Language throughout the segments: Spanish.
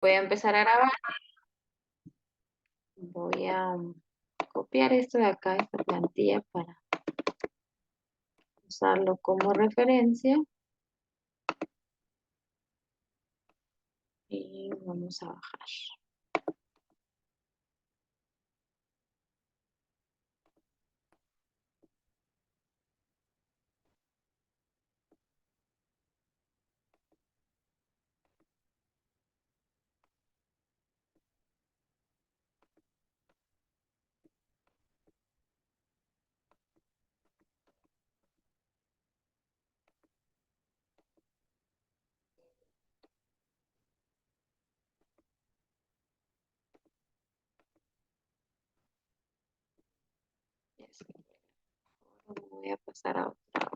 Voy a empezar a grabar. Voy a copiar esto de acá, esta plantilla, para usarlo como referencia. Y vamos a bajar. Yes. Ahora voy a pasar a otra.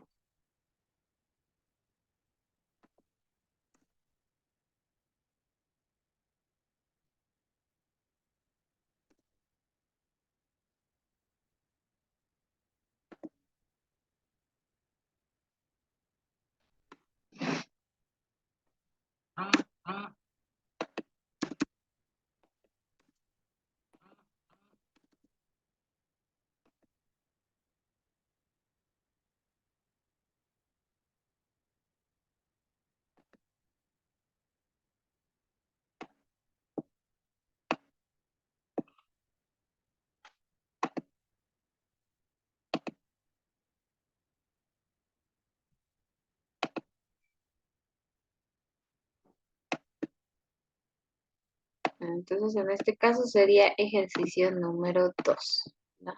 Entonces, en este caso sería ejercicio número 2, ¿no?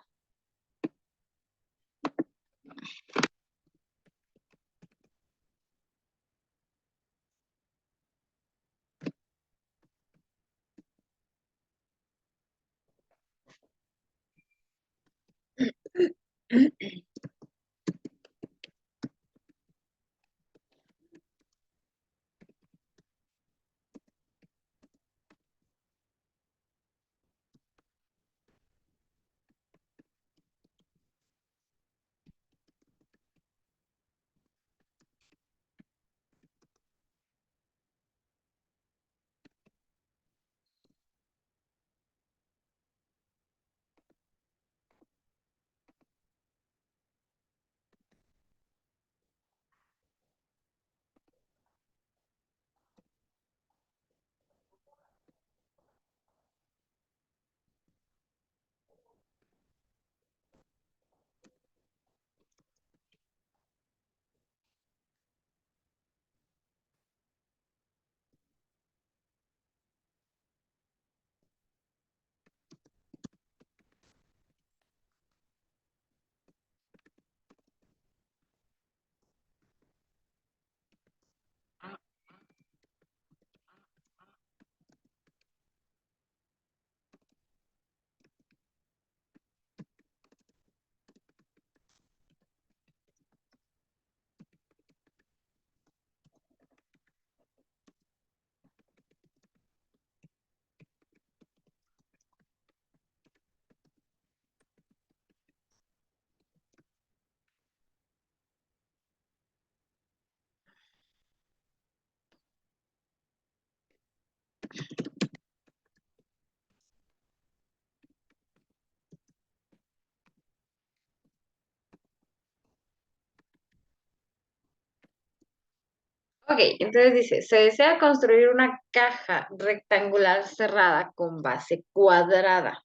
Ok, entonces dice, se desea construir una caja rectangular cerrada con base cuadrada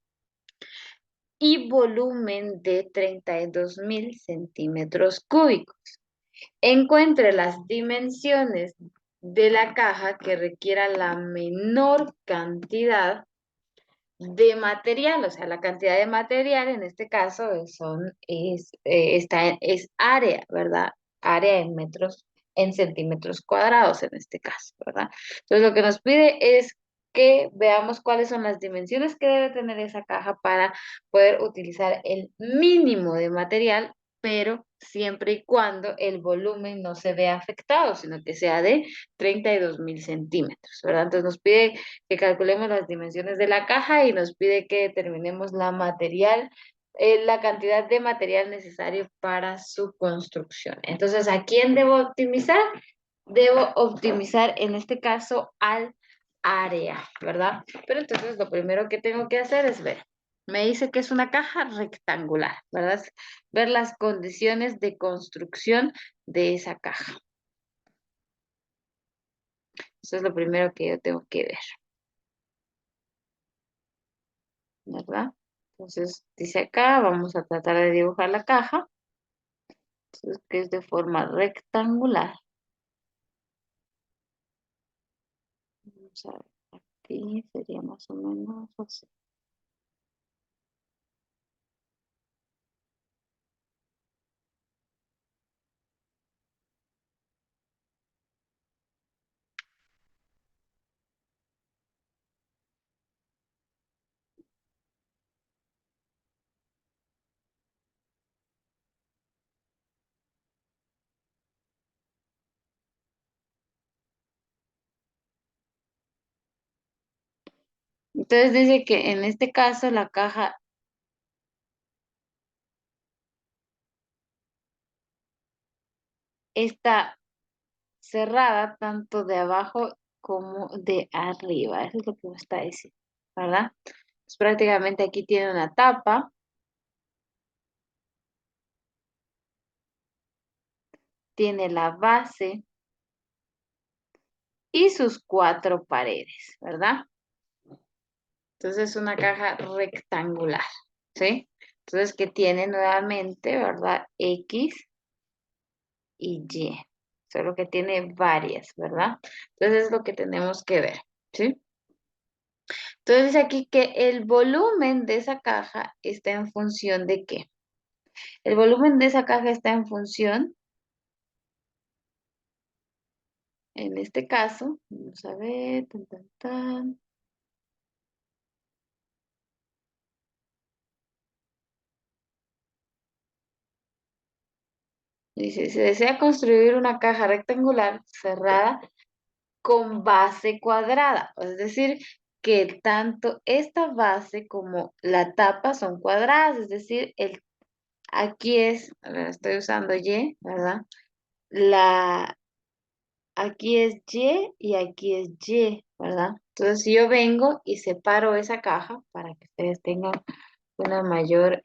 y volumen de 32.000 centímetros cúbicos. Encuentre las dimensiones de la caja que requiera la menor cantidad de material, o sea, la cantidad de material en este caso es área, ¿verdad? Área en metros, en centímetros cuadrados en este caso, ¿verdad? Entonces lo que nos pide es que veamos cuáles son las dimensiones que debe tener esa caja para poder utilizar el mínimo de material, pero siempre y cuando el volumen no se vea afectado, sino que sea de 32.000 centímetros, ¿verdad? Entonces nos pide que calculemos las dimensiones de la caja y nos pide que determinemos la cantidad de material necesario para su construcción. Entonces, ¿a quién debo optimizar? Debo optimizar en este caso al área, ¿verdad? Pero entonces lo primero que tengo que hacer es ver. Me dice que es una caja rectangular, ¿verdad? Ver las condiciones de construcción de esa caja. Eso es lo primero que yo tengo que ver, ¿verdad? Entonces, dice acá, vamos a tratar de dibujar la caja. Entonces, que es de forma rectangular. Vamos a ver, aquí sería más o menos así. Entonces dice que en este caso la caja está cerrada tanto de abajo como de arriba. Eso es lo que me está diciendo, ¿verdad? Pues prácticamente aquí tiene una tapa, tiene la base y sus cuatro paredes, ¿verdad? Entonces es una caja rectangular, ¿sí? Entonces que tiene nuevamente, ¿verdad? X y Y. Solo que tiene varias, ¿verdad? Entonces es lo que tenemos que ver, ¿sí? Entonces dice aquí que el volumen de esa caja está en función de ¿qué? El volumen de esa caja está en función, en este caso, vamos a ver, tan, tan, tan. Dice, se desea construir una caja rectangular cerrada con base cuadrada, es decir, que tanto esta base como la tapa son cuadradas, es decir, aquí es, a ver, estoy usando Y, ¿verdad? La, aquí es y aquí es Y, ¿verdad? Entonces, si yo vengo y separo esa caja para que ustedes tengan una mayor,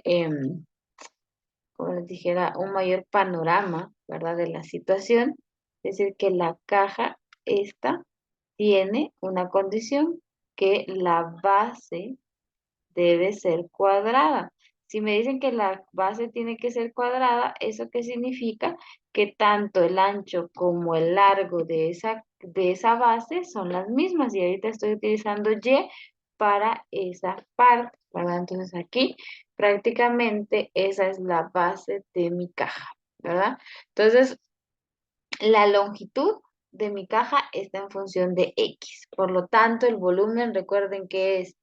como les dijera, un mayor panorama, ¿verdad? De la situación, es decir, que la caja esta tiene una condición que la base debe ser cuadrada. Si me dicen que la base tiene que ser cuadrada, ¿eso qué significa? Que tanto el ancho como el largo de esa base son las mismas. Y ahorita estoy utilizando Y para esa parte, ¿verdad? Entonces aquí prácticamente esa es la base de mi caja, ¿verdad? Entonces la longitud de mi caja está en función de X. Por lo tanto, el volumen, recuerden que es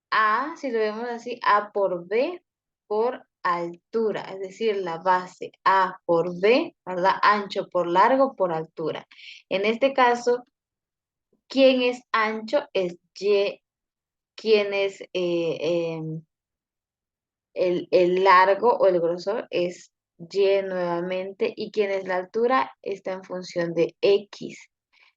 A, si lo vemos así, A por B por altura, es decir, la base A por B, ¿verdad? Ancho por largo por altura. En este caso, ¿quién es ancho? Es Y. ¿Quién es el largo o el grosor? Es Y nuevamente. ¿Y quién es la altura? Está en función de X.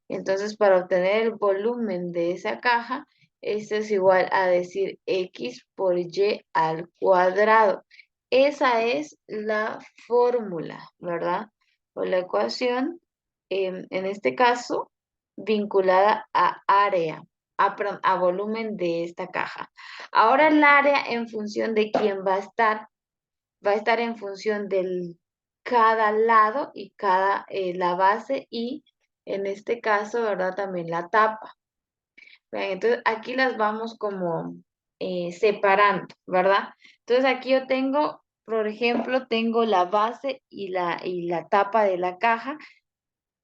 Entonces, para obtener el volumen de esa caja, esto es igual a decir X por Y al cuadrado. Esa es la fórmula, ¿verdad? O la ecuación, en este caso, vinculada a área, perdón, a volumen de esta caja. Ahora el área en función de quién va a estar en función del cada lado y la base y en este caso, ¿verdad? También la tapa. Vean, entonces aquí las vamos como separando, ¿verdad? Entonces aquí yo tengo, por ejemplo, tengo la base y la tapa de la caja,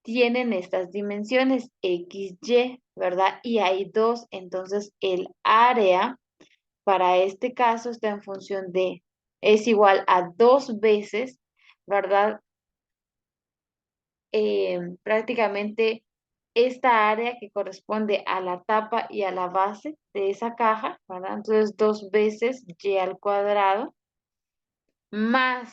tienen estas dimensiones X, Y, ¿verdad? Y hay dos, entonces el área para este caso está en función de, es igual a dos veces, ¿verdad? Prácticamente esta área que corresponde a la tapa y a la base de esa caja, ¿verdad? Entonces dos veces y al cuadrado más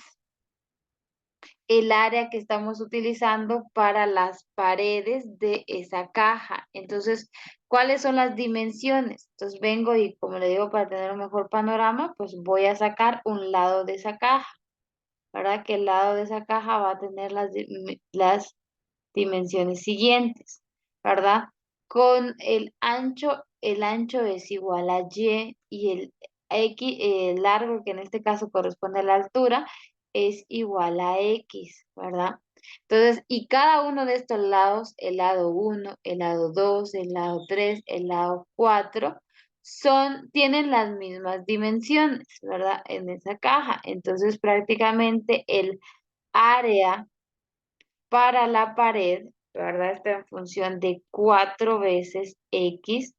el área que estamos utilizando para las paredes de esa caja. Entonces, ¿cuáles son las dimensiones? Entonces vengo y como le digo, para tener un mejor panorama, pues voy a sacar un lado de esa caja, ¿verdad? Que el lado de esa caja va a tener las dimensiones siguientes, ¿verdad? Con el ancho es igual a y el X, el largo, que en este caso corresponde a la altura, es igual a X, ¿verdad? Entonces, y cada uno de estos lados, el lado uno, el lado 2, el lado 3, el lado 4, tienen las mismas dimensiones, ¿verdad? En esa caja. Entonces, prácticamente el área para la pared, ¿verdad? Está en función de 4 veces X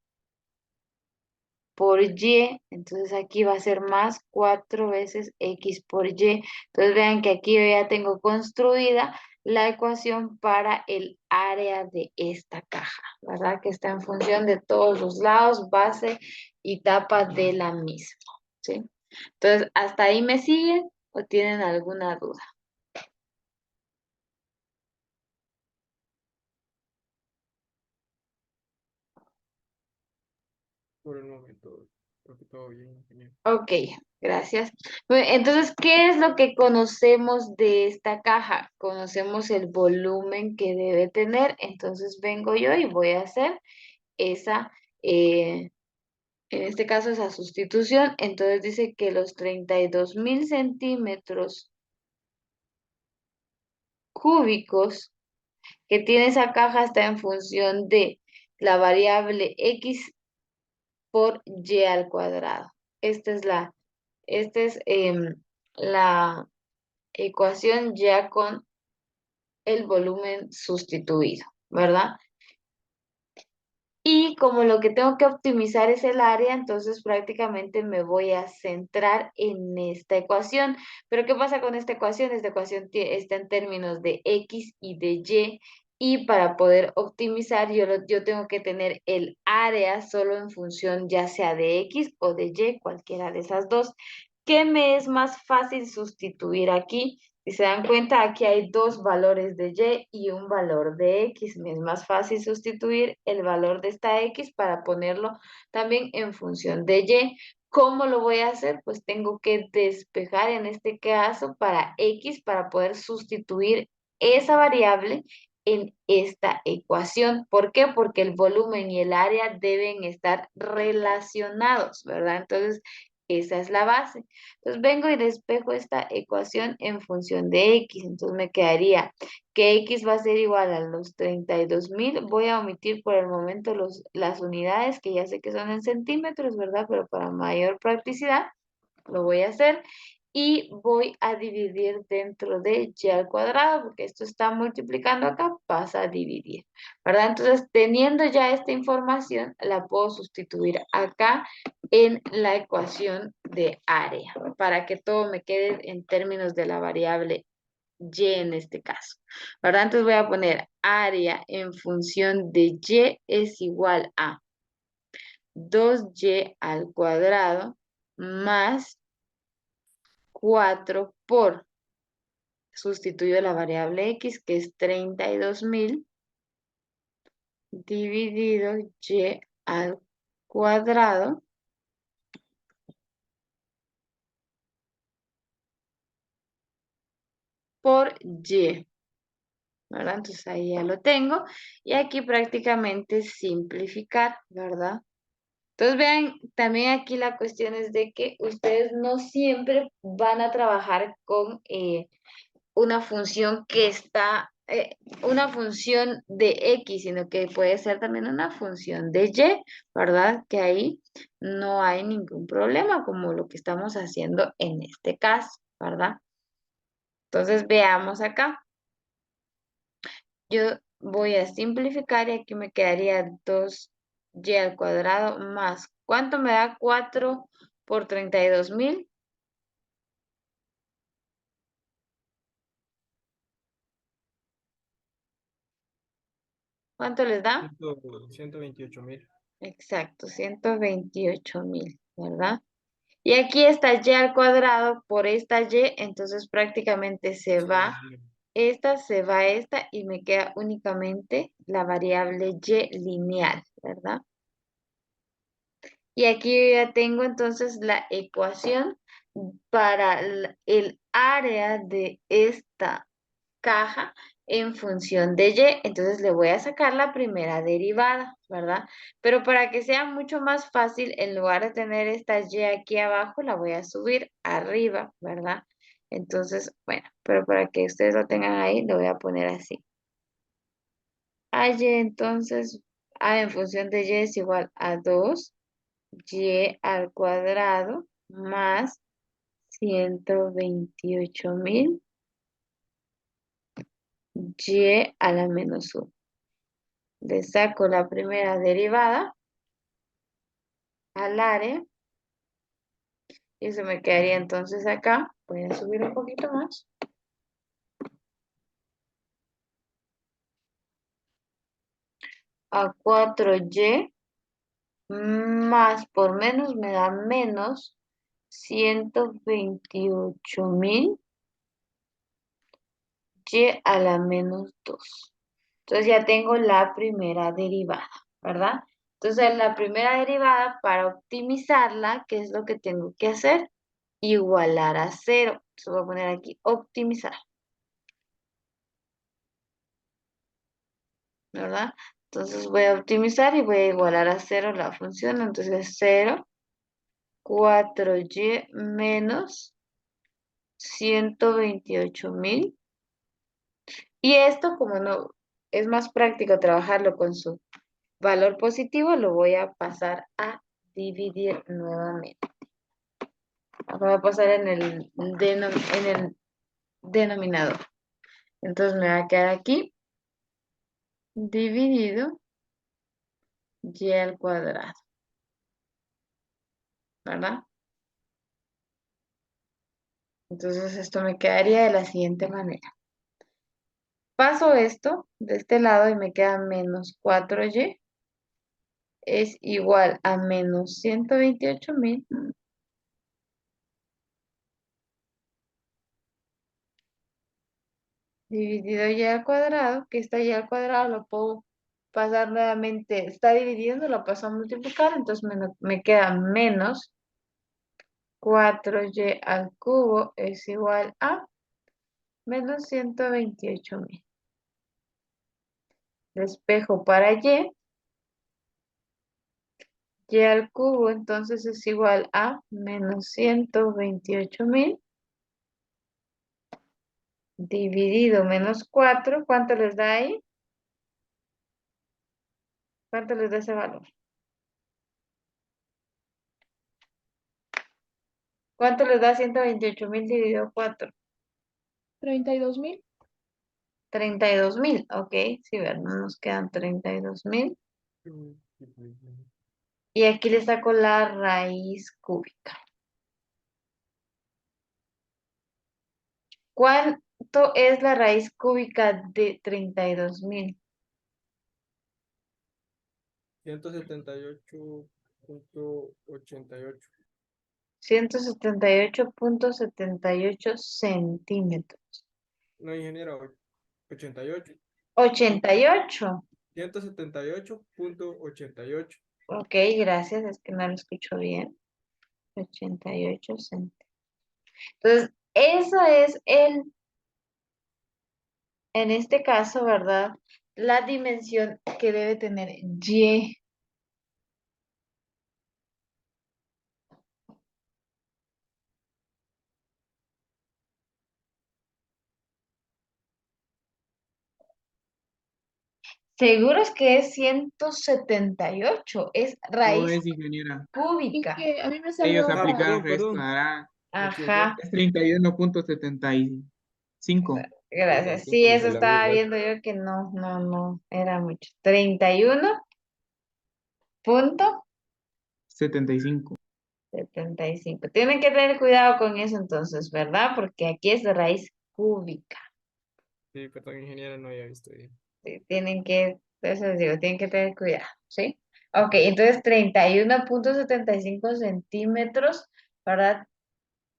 por Y. Entonces aquí va a ser más 4 veces X por Y. Entonces vean que aquí yo ya tengo construida la ecuación para el área de esta caja, ¿verdad? Que está en función de todos los lados, base y tapa de la misma, ¿sí? Entonces, ¿hasta ahí me siguen o tienen alguna duda? Por el momento, creo que todo bien, ingeniero. Ok, gracias. Bueno, entonces, ¿qué es lo que conocemos de esta caja? Conocemos el volumen que debe tener. Entonces vengo yo y voy a hacer esa, en este caso, esa sustitución. Entonces dice que los 32.000 centímetros cúbicos que tiene esa caja está en función de la variable X por Y al cuadrado. Esta es la ecuación ya con el volumen sustituido, ¿verdad? Y como lo que tengo que optimizar es el área, entonces prácticamente me voy a centrar en esta ecuación. Pero ¿qué pasa con esta ecuación? Esta ecuación está en términos de X y de Y. Y para poder optimizar, yo tengo que tener el área solo en función ya sea de X o de Y, cualquiera de esas dos. ¿Qué me es más fácil sustituir aquí? Si se dan cuenta, aquí hay dos valores de Y y un valor de X. Me es más fácil sustituir el valor de esta X para ponerlo también en función de Y. ¿Cómo lo voy a hacer? Pues tengo que despejar en este caso para X para poder sustituir esa variable en esta ecuación. ¿Por qué? Porque el volumen y el área deben estar relacionados, ¿verdad? Entonces, esa es la base. Entonces vengo y despejo esta ecuación en función de X. Entonces me quedaría que X va a ser igual a los 32.000. Voy a omitir por el momento las unidades que ya sé que son en centímetros, ¿verdad? Pero para mayor practicidad lo voy a hacer. Y voy a dividir dentro de y al cuadrado, porque esto está multiplicando acá, pasa a dividir, ¿verdad? Entonces, teniendo ya esta información, la puedo sustituir acá en la ecuación de área, para que todo me quede en términos de la variable y en este caso, ¿verdad? Entonces voy a poner área en función de y es igual a 2y al cuadrado más 4 por, sustituyo la variable x, que es 32.000, dividido y al cuadrado por y, ¿verdad? Entonces ahí ya lo tengo. Y aquí prácticamente simplificar, ¿verdad? Entonces vean, también aquí la cuestión es de que ustedes no siempre van a trabajar con una función que está, una función de X, sino que puede ser también una función de Y, ¿verdad? Que ahí no hay ningún problema como lo que estamos haciendo en este caso, ¿verdad? Entonces veamos acá. Yo voy a simplificar y aquí me quedaría 2y al cuadrado más, ¿cuánto me da 4 por 32.000? ¿Cuánto les da? 128.000. Exacto, 128.000, ¿verdad? Y aquí está y al cuadrado por esta y, entonces prácticamente se Se va divide. esta se va a esta y me queda únicamente la variable y lineal, ¿verdad? Y aquí yo ya tengo entonces la ecuación para el área de esta caja en función de y. Entonces le voy a sacar la primera derivada, ¿verdad? Pero para que sea mucho más fácil, en lugar de tener esta y aquí abajo, la voy a subir arriba, ¿verdad? Entonces, bueno, pero para que ustedes lo tengan ahí, lo voy a poner así. A y entonces, A en función de y es igual a 2 y al cuadrado más 128.000 y a la menos 1. Le saco la primera derivada al área y eso me quedaría entonces acá. Voy a subir un poquito más. A 4y más por menos me da menos 128.000 y a la menos 2. Entonces ya tengo la primera derivada, ¿verdad? Entonces la primera derivada, para optimizarla, ¿qué es lo que tengo que hacer? Igualar a 0. Entonces voy a poner aquí optimizar, ¿verdad? Entonces voy a optimizar y voy a igualar a 0 la función. Entonces 0, 4y menos 128.000. Y esto, como no es más práctico trabajarlo con su valor positivo, lo voy a pasar a dividir nuevamente. Lo voy a pasar en el denominador. Entonces me va a quedar aquí dividido y al cuadrado, ¿verdad? Entonces esto me quedaría de la siguiente manera. Paso esto de este lado y me queda menos 4y es igual a menos 128.000 dividido y al cuadrado, que está y al cuadrado lo puedo pasar nuevamente, está dividiendo, lo paso a multiplicar, entonces me queda menos 4y al cubo es igual a menos 128.000. Despejo para y al cubo entonces es igual a menos 128.000 dividido menos 4. ¿Cuánto les da ahí? ¿Cuánto les da ese valor? ¿Cuánto les da 128.000 dividido 4? 32.000. 32.000, ok, sí, ¿verdad? Nos quedan 32.000. Y aquí le saco la raíz cúbica. ¿Cuánto es la raíz cúbica de 32.000? 178.88. 178.78 centímetros. No, ingeniero, 88. 88. 178.88. Ok, gracias, es que no lo escucho bien. 88 centímetros. Entonces, eso es en este caso, ¿verdad? La dimensión que debe tener Y. Seguros que es 178, es No raíz es ingeniera. Es cúbica. que a mí me Ellos salió Ah, aplicaron perdón, resto, perdón. ¿verdad? Me equivoqué. Ajá, Es 31.75. gracias. Sí, Como eso de la B, estaba ¿verdad? viendo yo que no era mucho. 31.75. 75. Tienen que tener cuidado con eso entonces, ¿verdad? Porque aquí es de raíz cúbica. Sí, perdón, ingeniero, no había visto bien. Sí, eso les digo, tienen que tener cuidado, ¿sí? Ok, entonces 31.75 centímetros, ¿verdad?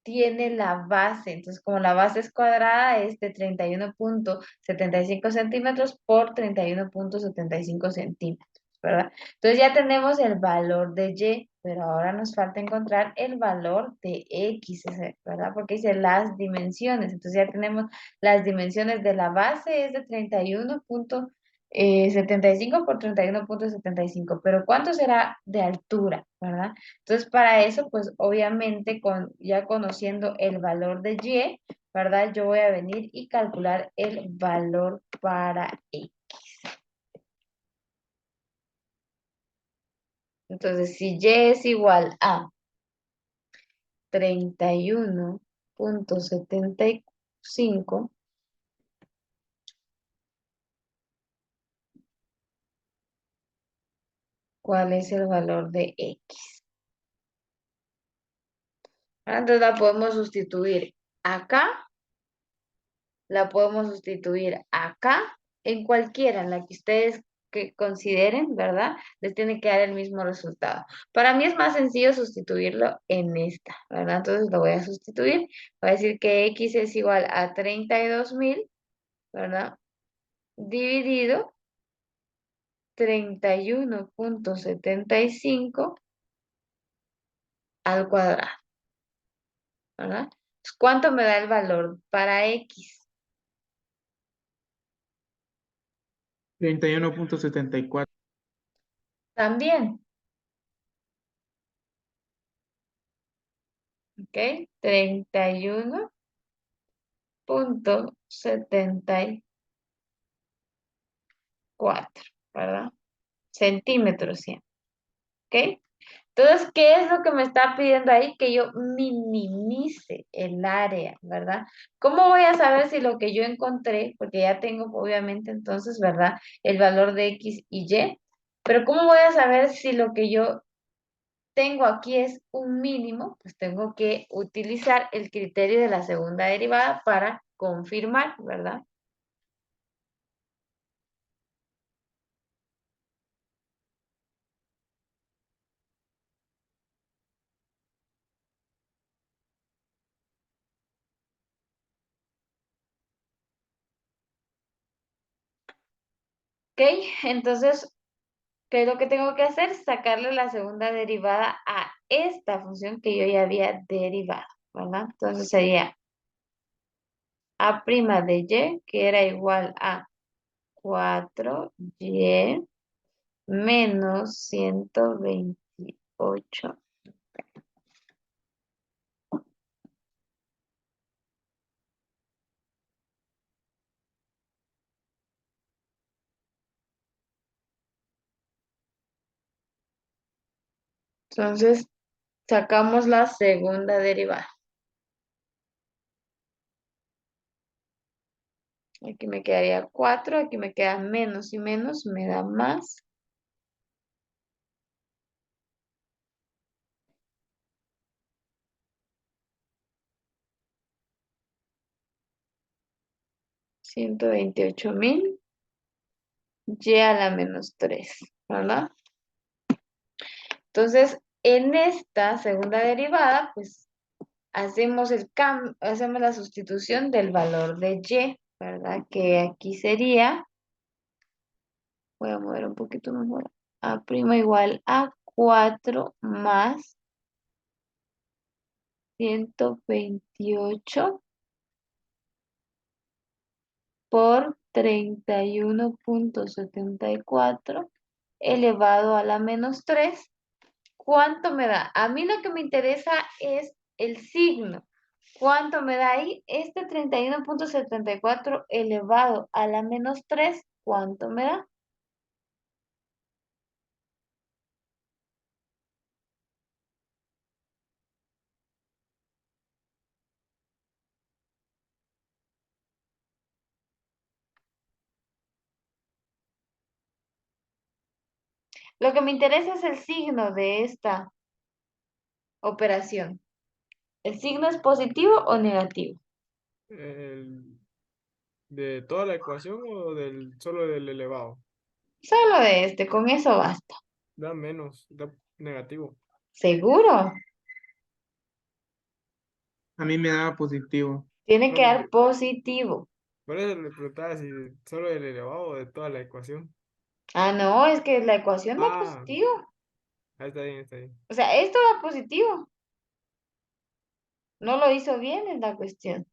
tiene la base. Entonces, como la base es cuadrada, es de 31,75 centímetros por 31,75 centímetros, ¿verdad? Entonces ya tenemos el valor de Y, pero ahora nos falta encontrar el valor de X, ¿verdad? Porque dice las dimensiones. Entonces ya tenemos las dimensiones de la base, es de 31,75 por 31,75. Pero ¿cuánto será de altura, verdad? Entonces, para eso, pues obviamente, ya conociendo el valor de Y, ¿verdad? Yo voy a venir y calcular el valor para X. Entonces, si Y es igual a 31,75, ¿cuál es el valor de X? Entonces la podemos sustituir acá, la podemos sustituir acá, en cualquiera, en la que ustedes que consideren, ¿verdad? Les tiene que dar el mismo resultado. Para mí es más sencillo sustituirlo en esta, ¿verdad? Entonces lo voy a sustituir. Voy a decir que X es igual a 32,000, ¿verdad? Dividido 31,75 al cuadrado, ¿verdad? Entonces, ¿cuánto me da el valor para X? 31,74. También, ¿ok? 31,74, ¿verdad? Centímetros, ¿sí? ¿Ok? Entonces, ¿qué es lo que me está pidiendo ahí? Que yo minimice el área, ¿verdad? ¿Cómo voy a saber si lo que yo encontré, porque ya tengo obviamente entonces, ¿verdad? El valor de X y Y, pero ¿cómo voy a saber si lo que yo tengo aquí es un mínimo? Pues tengo que utilizar el criterio de la segunda derivada para confirmar, ¿verdad? ¿Ok? Entonces, ¿qué es lo que tengo que hacer? Sacarle la segunda derivada a esta función que yo ya había derivado, ¿verdad? Entonces sería a' de y, que era igual a 4y menos 128. Entonces, sacamos la segunda derivada. Aquí me quedaría 4, aquí me queda menos y menos, me da más. 128,000 y a la menos 3, ¿verdad? Entonces, en esta segunda derivada, pues hacemos hacemos la sustitución del valor de y, ¿verdad? Que aquí sería, voy a mover un poquito mejor, a' igual a 4 más 128 por 31,74 elevado a la menos 3. ¿Cuánto me da? A mí lo que me interesa es el signo. ¿Cuánto me da ahí? Este 31,74 elevado a la menos 3, ¿cuánto me da? Lo que me interesa es el signo de esta operación. ¿El signo es positivo o negativo? El- ¿De toda la ecuación o solo del elevado? Solo de este, con eso basta. Da menos, da negativo. ¿Seguro? A mí me daba positivo. Tiene No, que dar porque positivo. por eso le preguntaba si solo del elevado o de toda la ecuación. Ah, no, es que la ecuación da Ah, positivo. ahí está bien, está bien. O sea, esto da positivo. No lo hizo bien en la cuestión.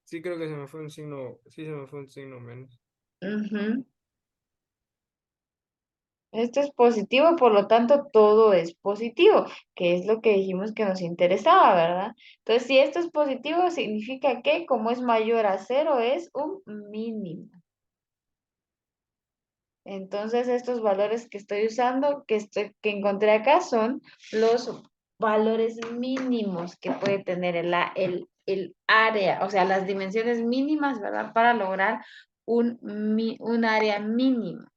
Sí creo que se me fue un signo, sí se me fue un signo menos. Ujú. Esto es positivo, por lo tanto todo es positivo, que es lo que dijimos que nos interesaba, ¿verdad? Entonces, si esto es positivo, significa que como es mayor a cero, es un mínimo. Entonces, estos valores que estoy usando, que encontré acá, son los valores mínimos que puede tener el área, o sea, las dimensiones mínimas, ¿verdad? Para lograr un área mínima,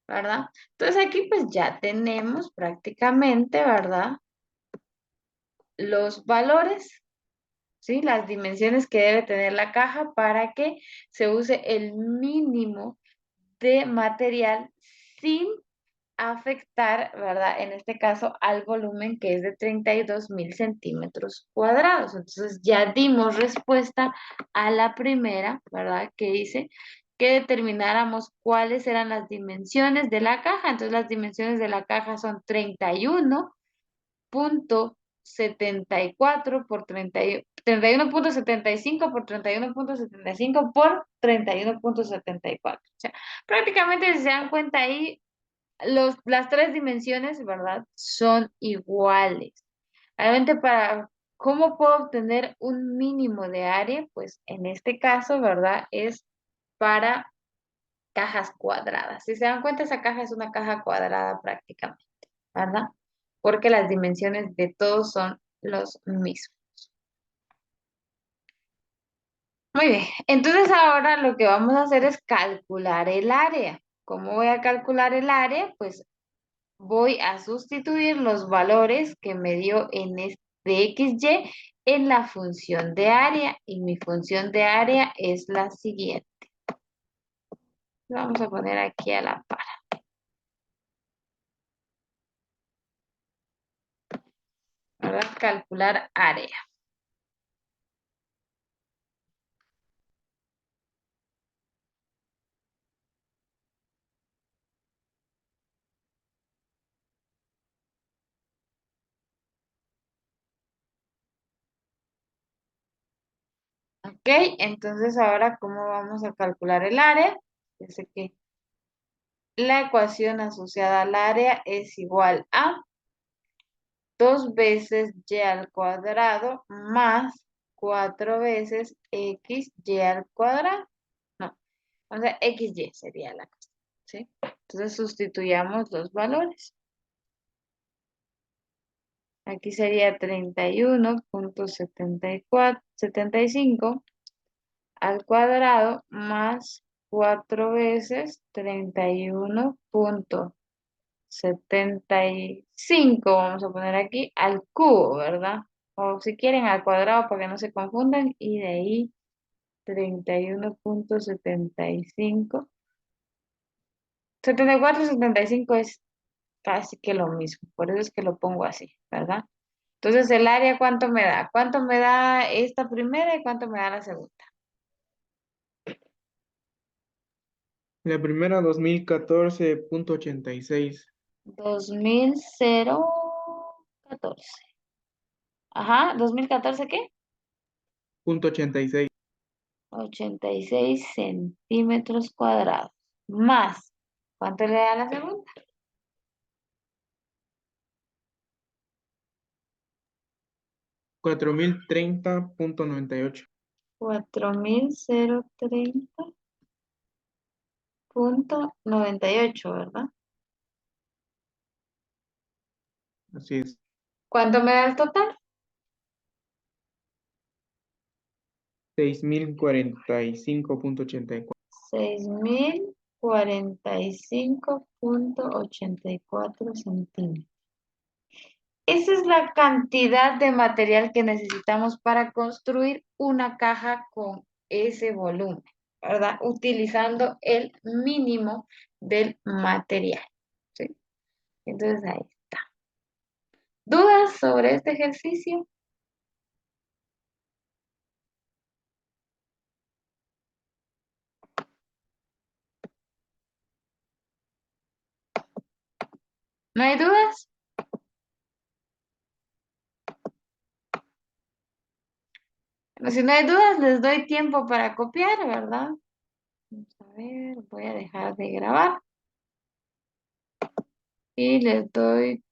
¿verdad? Entonces, aquí pues ya tenemos prácticamente, ¿verdad? Los valores, ¿sí? Las dimensiones que debe tener la caja para que se use el mínimo de material sin afectar, ¿verdad? En este caso al volumen que es de 32.000 centímetros cuadrados. Entonces ya dimos respuesta a la primera, ¿verdad? Que dice que determináramos cuáles eran las dimensiones de la caja. Entonces las dimensiones de la caja son 31.74 por 31.75 por 31.75 por 31.74. O sea, prácticamente si se dan cuenta ahí, las tres dimensiones, ¿verdad? Son iguales. Realmente para, ¿cómo puedo obtener un mínimo de área? Pues en este caso, ¿verdad? Es para cajas cuadradas. Si se dan cuenta, esa caja es una caja cuadrada prácticamente, ¿verdad? Porque las dimensiones de todos son los mismos. Muy bien, entonces ahora lo que vamos a hacer es calcular el área. ¿Cómo voy a calcular el área? Pues voy a sustituir los valores que me dio de XY en la función de área y mi función de área es la siguiente. Vamos a poner aquí a la par, ¿verdad? Calcular área. Ok, entonces ahora, ¿cómo vamos a calcular el área? Yo sé que la ecuación asociada al área es igual a 2 veces y al cuadrado más 4 veces xy al cuadrado. No, o sea, xy sería la cosa, ¿sí? Entonces sustituyamos los valores. Aquí sería 31.75 al cuadrado más 4 veces 31.75, vamos a poner aquí, al cubo, ¿verdad? O si quieren al cuadrado para que no se confundan, y de ahí 31.75. 74.75 es casi que lo mismo, por eso es que lo pongo así, ¿verdad? Entonces, el área, ¿cuánto me da? ¿Cuánto me da esta primera y cuánto me da la segunda? La primera 2014.86. 2014. Ajá, ¿2014 qué? Punto 86. 86 centímetros cuadrados. Más, ¿cuánto le da la segunda? 4030.98. 4030.98, ¿verdad? Así es. ¿Cuánto me da el total? 6045.84. 6045.84 centímetros. Esa es la cantidad de material que necesitamos para construir una caja con ese volumen, ¿verdad? Utilizando el mínimo del material, ¿sí? Entonces ahí está. ¿Dudas sobre este ejercicio? ¿No hay dudas? Bueno, si no hay dudas, les doy tiempo para copiar, ¿verdad? Vamos a ver, voy a dejar de grabar y les doy